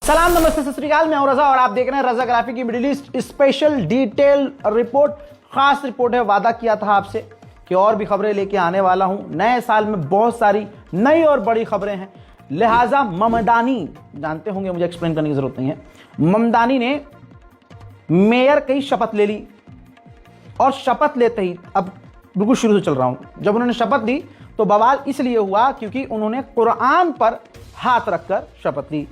सलाम नमस्ते सत श्री अकाल, मैं हूं रजा और आप देख रहे हैं रजा ग्राफिक की middle east special detail report. खास रिपोर्ट है। वादा किया था आपसे कि और भी खबरें लेके आने वाला हूं। नए साल में बहुत सारी नई और बड़ी खबरें हैं, लिहाजा ममदानी जानते होंगे, मुझे एक्सप्लेन करने की जरूरत नहीं है। ममदानी ने मेयर की शपथ ले ली और शपथ लेते ही, अब बिल्कुल शुरू से चल रहा हूं, जब उन्होंने शपथ ली तो बवाल इसलिए हुआ क्योंकि उन्होंने कुरान पर हाथ रखकर शपथ ली।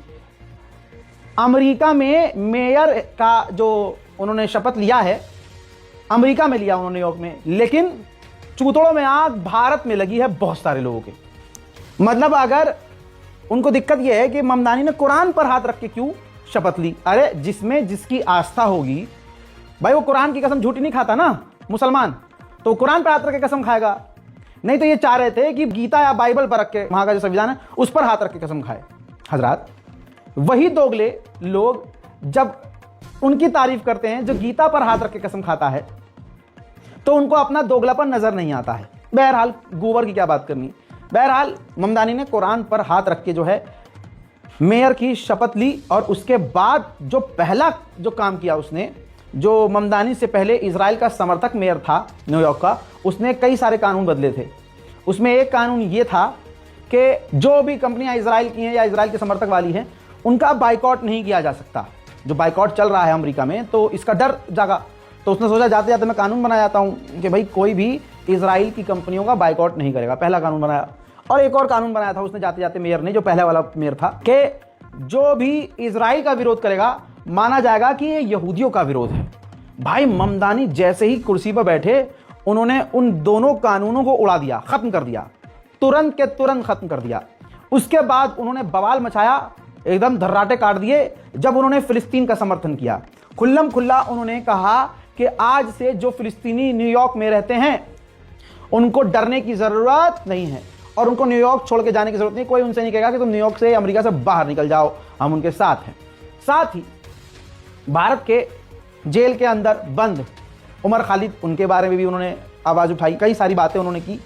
अमेरिका में मेयर का जो उन्होंने शपथ लिया है, अमेरिका में लिया उन्होंने, न्यूयॉर्क में, लेकिन चूतड़ों में आग भारत में लगी है बहुत सारे लोगों के। मतलब अगर उनको दिक्कत यह है कि ममदानी ने कुरान पर हाथ रख के क्यों शपथ ली। अरे जिसमें जिसकी आस्था होगी भाई, वो कुरान की कसम झूठी नहीं खाता ना मुसलमान, तो कुरान पर हाथ रख के कसम खाएगा। नहीं तो ये चाह रहे थे कि गीता या बाइबल पर रख के, वहां का जो संविधान है उस पर हाथ रख के कसम खाए। हजरात, वही दोगले लोग जब उनकी तारीफ करते हैं जो गीता पर हाथ रख के कसम खाता है, तो उनको अपना दोगलापन नजर नहीं आता है। बहरहाल गोबर की क्या बात करनी। बहरहाल ममदानी ने कुरान पर हाथ रख के जो है मेयर की शपथ ली और उसके बाद जो पहला जो काम किया उसने, जो ममदानी से पहले इजराइल का समर्थक मेयर था न्यूयॉर्क का, उसने कई सारे कानून बदले थे। उसमें एक कानून ये था कि जो भी कंपनियां इजराइल की हैं या इजराइल के समर्थक वाली हैं, उनका बाइकआउट नहीं किया जा सकता। जो बाइकआउट चल रहा है अमेरिका में, तो इसका डर जागा, तो उसने सोचा जाते जाते मैं कानून बना जाता हूं कि भाई कोई भी इजराइल की कंपनियों का बाइकआउट नहीं करेगा। पहला कानून बनाया। और एक और कानून बनाया था उसने जाते जाते मेयर ने, जो पहला वाला मेयर था, कि जो भी इजराइल का विरोध करेगा माना जाएगा कि ये यहूदियों का विरोध है। भाई ममदानी जैसे ही कुर्सी पर बैठे, उन्होंने उन दोनों कानूनों को उड़ा दिया, खत्म कर दिया, तुरंत के तुरंत खत्म कर दिया। उसके बाद उन्होंने बवाल मचाया, एकदम धर्राटे काट दिए जब उन्होंने फिलिस्तीन का समर्थन किया। खुल्लम खुल्ला उन्होंने कहा कि आज से जो फिलिस्तीनी न्यूयॉर्क में रहते हैं उनको डरने की जरूरत नहीं है और उनको न्यूयॉर्क छोड़ के जाने की जरूरत नहीं। कोई उनसे नहीं कहेगा कि तुम न्यूयॉर्क से, अमेरिका से बाहर निकल जाओ, हम उनके साथ हैं। साथ ही भारत के जेल के अंदर बंद उमर खालिद, उनके बारे में भी उन्होंने आवाज उठाई, कई सारी बातें उन्होंने की।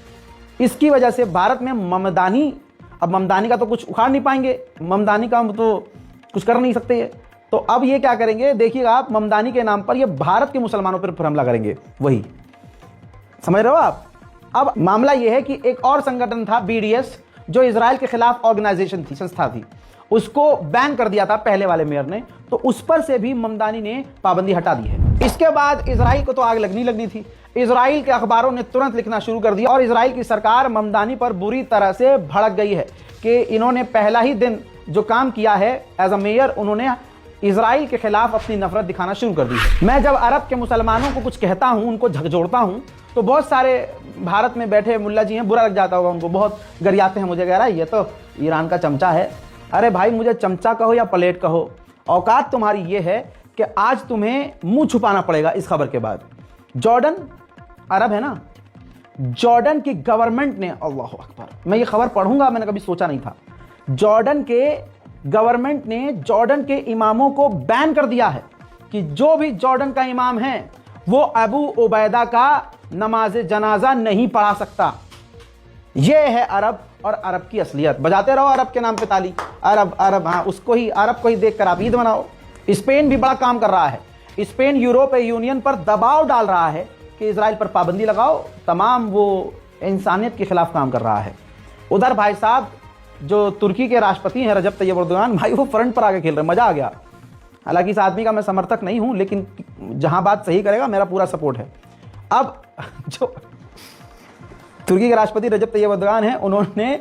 इसकी वजह से भारत में ममदानी, अब ममदानी का तो कुछ उखाड़ नहीं पाएंगे, ममदानी का तो कुछ कर नहीं सकते ये, तो अब ये क्या करेंगे देखिएगा आप, ममदानी के नाम पर ये भारत के मुसलमानों पर हमला करेंगे। वही समझ रहे हो आप। अब मामला ये है कि एक और संगठन था बीडीएस, जो इजराइल के खिलाफ ऑर्गेनाइजेशन थी, संस्था थी, उसको बैन कर दिया था पहले वाले मेयर ने, तो उस पर से भी ममदानी ने पाबंदी हटा दी है। इसके बाद इजराइल को तो आग लगनी थी। इजराइल के अखबारों ने तुरंत लिखना शुरू कर दिया और इजराइल की सरकार ममदानी पर बुरी तरह से भड़क गई है कि इन्होंने पहला ही दिन जो काम किया है एज अ मेयर, उन्होंने इजराइल के खिलाफ अपनी नफरत दिखाना शुरू कर दी है। मैं जब अरब के मुसलमानों को कुछ कहता हूं, उनको झकझोड़ता हूं, तो बहुत सारे भारत में बैठे मुल्ला जी हैं, बुरा लग जाता होगा उनको, बहुत गरियाते हैं मुझे, कह रहा है ये तो ईरान का चमचा है। अरे भाई, मुझे चमचा कहो या प्लेट कहो, औकात तुम्हारी ये है कि आज तुम्हें मुंह छुपाना पड़ेगा इस खबर के बाद। जॉर्डन अरब है ना, जॉर्डन की गवर्नमेंट ने, अल्लाह अकबर, मैं ये खबर पढ़ूंगा, मैंने कभी सोचा नहीं था, जॉर्डन के गवर्नमेंट ने जॉर्डन के इमामों को बैन कर दिया है कि जो भी जॉर्डन का इमाम है वो अबू उबैदा का नमाज जनाजा नहीं पढ़ा सकता। यह है अरब और अरब की असलियत। बजाते रहो अरब के नाम पे ताली, अरब अरब, हाँ उसको ही, अरब को ही देखकर आप ईद मनाओ। स्पेन भी बड़ा काम कर रहा है। स्पेन यूरोपीय यूनियन पर दबाव डाल रहा है कि इजराइल पर पाबंदी लगाओ, तमाम वो इंसानियत के खिलाफ काम कर रहा है। उधर भाई साहब जो तुर्की के राष्ट्रपति हैं रजब तैयब एर्दोगान, भाई वो फ्रंट पर आके खेल रहे, मजा आ गया। हालांकि इस आदमी का मैं समर्थक नहीं हूं, लेकिन जहां बात सही करेगा मेरा पूरा सपोर्ट है। अब जो तुर्की के राष्ट्रपति रजब तैयब एर्दोगान हैं, उन्होंने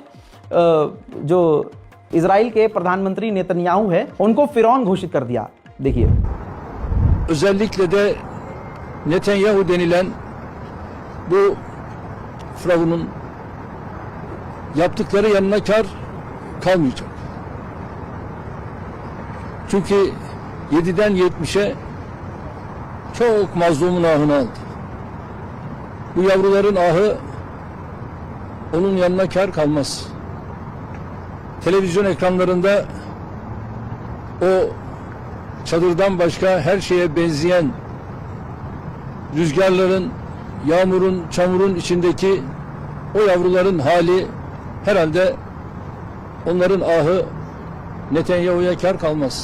जो इजराइल के प्रधानमंत्री नेतन्याहू है उनको फिरौन घोषित कर दिया। देखिए, özellikle de Netanyahu denilen bu firavunun yaptıkları yanına kar kalmayacak. Çünkü 7'den 70'e çok mazlumun ahını aldı. Bu yavruların ahı onun yanına kar kalmaz. Televizyon ekranlarında o çadırdan başka her şeye benzeyen rüzgarların, yağmurun, çamurun içindeki o yavruların hali herhalde onların ahı Netanyahu'ya kar kalmaz.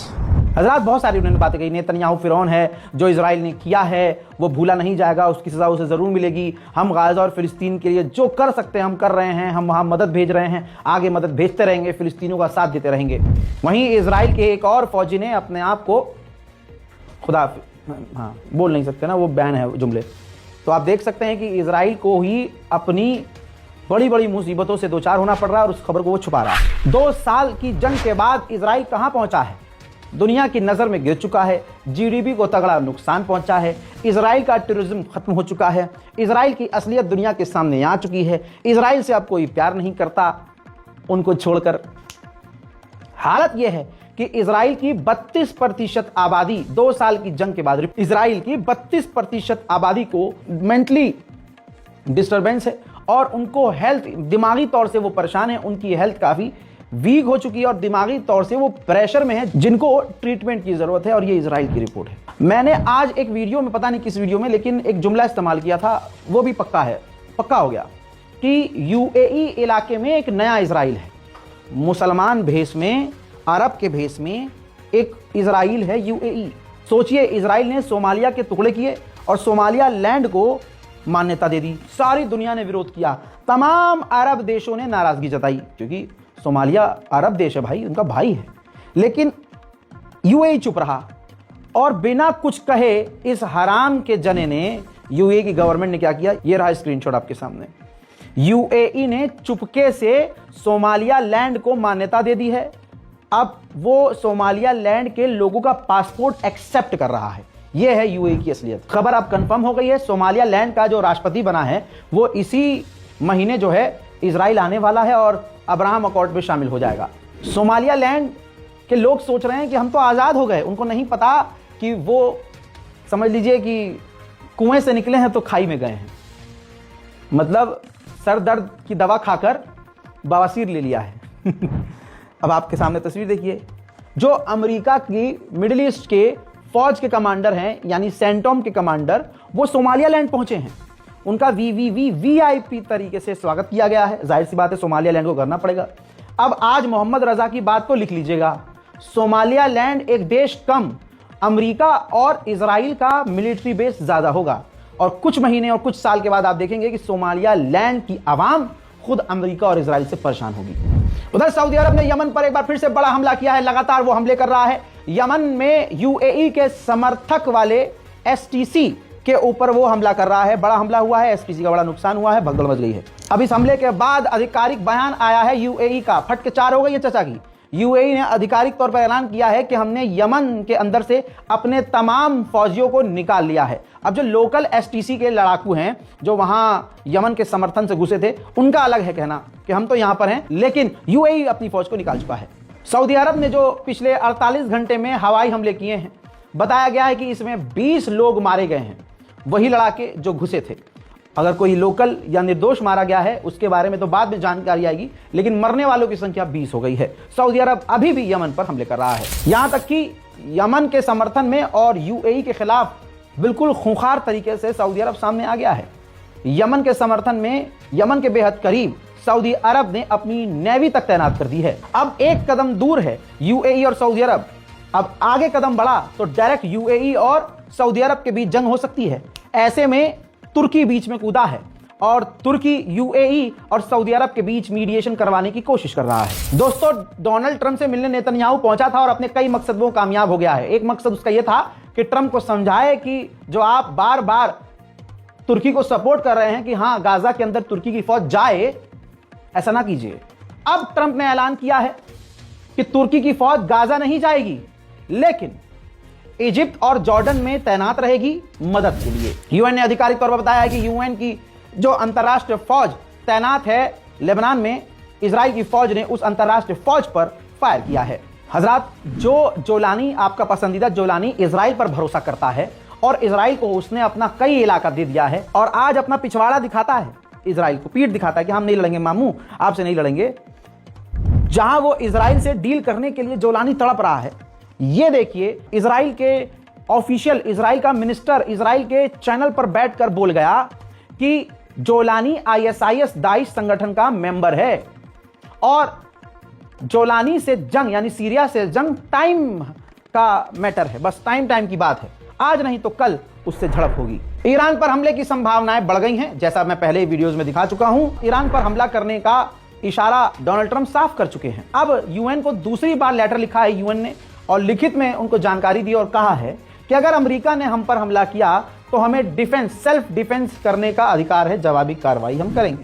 हजरात बहुत सारी उन्होंने बातें कही। Netanyahu फिरौन है, जो Israel ने किया है वो भूला नहीं जाएगा, उसकी सजा उसे ज़रूर मिलेगी। हम गाज़ा और फ़िलिस्तीन के लिए जो कर सकते हैं हम कर रहे हैं, हम वहाँ मदद भेज रहे हैं, आगे मदद भेजते रहेंगे, फ़िलिस्तीनियों का साथ देते रहेंगे। वहीं इजराइल के एक और फौजी ने अपने आप को खुदा, हाँ बोल नहीं सकते ना, वो बैन है जुमले, तो आप देख सकते हैं कि इजराइल को ही अपनी बड़ी बड़ी मुसीबतों से दो चार होना पड़ रहा है और उस खबर को वो छुपा रहा है। 2 साल की जंग के बाद इजराइल कहाँ पहुंचा है? दुनिया की नज़र में गिर चुका है, जीडीपी को तगड़ा नुकसान पहुंचा है, इजराइल का टूरिज्म खत्म हो चुका है, इजराइल की असलियत दुनिया के सामने आ चुकी है, इजराइल से अब कोई प्यार नहीं करता उनको छोड़कर। हालत यह है कि इजराइल की 32% आबादी 2 साल की जंग के बाद, इजराइल की 32% आबादी को मेंटली डिस्टर्बेंस है और उनको हेल्थ, दिमागी तौर से वो परेशान है, उनकी हेल्थ काफ़ी वीक हो चुकी है और दिमागी तौर से वो प्रेशर में है जिनको ट्रीटमेंट की ज़रूरत है। और ये इजराइल की रिपोर्ट है। मैंने आज एक वीडियो में, पता नहीं किस वीडियो में, लेकिन एक जुमला इस्तेमाल किया था, वो भी पक्का है, पक्का हो गया कि यूएई इलाके में एक नया इजराइल है। मुसलमान भेष में, अरब के भेष में एक इजराइल है यूएई। सोचिए, इजराइल ने सोमालिया के टुकड़े किए और सोमालिया लैंड को मान्यता दे दी। सारी दुनिया ने विरोध किया, तमाम अरब देशों ने नाराजगी जताई, क्योंकि सोमालिया अरब देश है भाई, उनका भाई है। लेकिन यूएई चुप रहा और बिना कुछ कहे इस हराम के जने ने, यूएई की गवर्नमेंट ने क्या किया, ये रहा स्क्रीनशॉट आपके सामने। यूएई ने चुपके से सोमालिया लैंड को मान्यता दे दी है। अब वो सोमालिया लैंड के लोगों का पासपोर्ट एक्सेप्ट कर रहा है। यह है यूएई की असलियत। खबर अब कंफर्म हो गई है, सोमालिया लैंड का जो राष्ट्रपति बना है वो इसी महीने जो है इजराइल आने वाला है और अब्राहम अकॉर्ड में शामिल हो जाएगा। सोमालिया लैंड के लोग सोच रहे हैं कि हम तो आज़ाद हो गए, उनको नहीं पता कि वो, समझ लीजिए कि कुएं से निकले हैं तो खाई में गए हैं। मतलब सर दर्द की दवा खाकर बवासीर ले लिया है। अब आपके सामने तस्वीर देखिए, जो अमेरिका की मिडिल ईस्ट के फौज के कमांडर हैं, यानी सेंटोम के कमांडर, वो सोमालिया लैंड पहुंचे हैं। उनका वीआईपी तरीके से स्वागत किया गया है। जाहिर सी बात है, सोमालिया लैंड को करना पड़ेगा। अब आज मोहम्मद रजा की बात को लिख लीजिएगा, सोमालिया लैंड एक देश कम, अमेरिका और इजराइल का मिलिट्री बेस ज्यादा होगा और कुछ महीने और कुछ साल के बाद आप देखेंगे कि सोमालिया लैंड की आवाम खुद अमेरिका और इजराइल से परेशान होगी। उधर सऊदी अरब ने यमन पर एक बार फिर से बड़ा हमला किया है। लगातार वो हमले कर रहा है। यमन में यूएई के समर्थक वाले एसटीसी के ऊपर वो हमला कर रहा है। बड़ा हमला हुआ है, एसटीसी का बड़ा नुकसान हुआ है, भगदड़ मच गई है। अब इस हमले के बाद आधिकारिक बयान आया है यूएई का। फट के 4 हो गई है चचा की। यूएई ने आधिकारिक तौर पर ऐलान किया है कि हमने यमन के अंदर से अपने तमाम फौजियों को निकाल लिया है। अब जो लोकल एसटीसी के लड़ाकू हैं, जो वहां यमन के समर्थन से घुसे थे, उनका अलग है कहना कि हम तो यहां पर हैं, लेकिन यूएई अपनी फौज को निकाल चुका है। सऊदी अरब ने जो पिछले 48 घंटे में हवाई हमले किए हैं, बताया गया है कि इसमें 20 लोग मारे गए हैं, वही लड़ाके जो घुसे थे। अगर कोई लोकल या निर्दोष मारा गया है उसके बारे में तो बाद में जानकारी आएगी, लेकिन मरने वालों की संख्या 20 हो गई है। सऊदी अरब अभी भी यमन पर हमले कर रहा है, यहां तक कि यमन के समर्थन में और यूएई के खिलाफ बिल्कुल खूंखार तरीके से सऊदी अरब सामने आ गया है। यमन के समर्थन में, यमन के बेहद करीब सऊदी अरब ने अपनी नेवी तक तैनात कर दी है। अब एक कदम दूर है यूएई और सऊदी अरब। अब आगे कदम बढ़ा तो डायरेक्ट यूएई और सऊदी अरब के बीच जंग हो सकती है। ऐसे में तुर्की बीच में कूदा है और तुर्की यूएई और सऊदी अरब के बीच मीडिएशन करवाने की कोशिश कर रहा है। दोस्तों, डोनाल्ड ट्रंप से मिलने नेतन्याहू पहुंचा था और अपने कई मकसद में कामयाब हो गया है। एक मकसद उसका यह था कि ट्रंप को समझाए कि जो आप बार बार तुर्की को सपोर्ट कर रहे हैं कि हां गाजा के अंदर तुर्की की फौज जाए, ऐसा ना कीजिए। अब ट्रंप ने ऐलान किया है कि तुर्की की फौज गाजा नहीं जाएगी, लेकिन इजिप्ट और जॉर्डन में तैनात रहेगी मदद के लिए। यूएन ने आधिकारिक तौर पर बताया है कि यूएन की जो अंतर्राष्ट्रीय फौज तैनात है लेबनान में, इजराइल की फौज ने उस अंतर्राष्ट्रीय फौज पर फायर किया है। हजरात, जो जोलानी, आपका पसंदीदा जोलानी, इजराइल पर भरोसा करता है और इजराइल को उसने अपना कई इलाका दे दिया है और आज अपना पिछवाड़ा दिखाता है, इजराइल को पीठ दिखाता है कि हम नहीं लड़ेंगे मामू, आपसे नहीं लड़ेंगे। जहां वो इजराइल से डील करने के लिए जोलानी तड़प रहा है, ये देखिए, इजराइल के ऑफिशियल, इजराइल का मिनिस्टर इजराइल के चैनल पर बैठकर बोल गया कि जोलानी आईएसआईएस दाइश संगठन का मेंबर है और जोलानी से जंग यानी सीरिया से जंग टाइम का मैटर है, बस टाइम की बात है। आज नहीं तो कल उससे झड़प होगी। ईरान पर हमले की संभावनाएं बढ़ गई हैं, जैसा मैं पहले वीडियोस में दिखा चुका हूं। ईरान पर हमला करने का इशारा डोनाल्ड ट्रंप साफ कर चुके हैं। अब यूएन को दूसरी बार लेटर लिखा है यूएन ने, और लिखित में उनको जानकारी दी और कहा है कि अगर अमेरिका ने हम पर हमला किया तो हमें डिफेंस, सेल्फ डिफेंस करने का अधिकार है, जवाबी कार्रवाई हम करेंगे।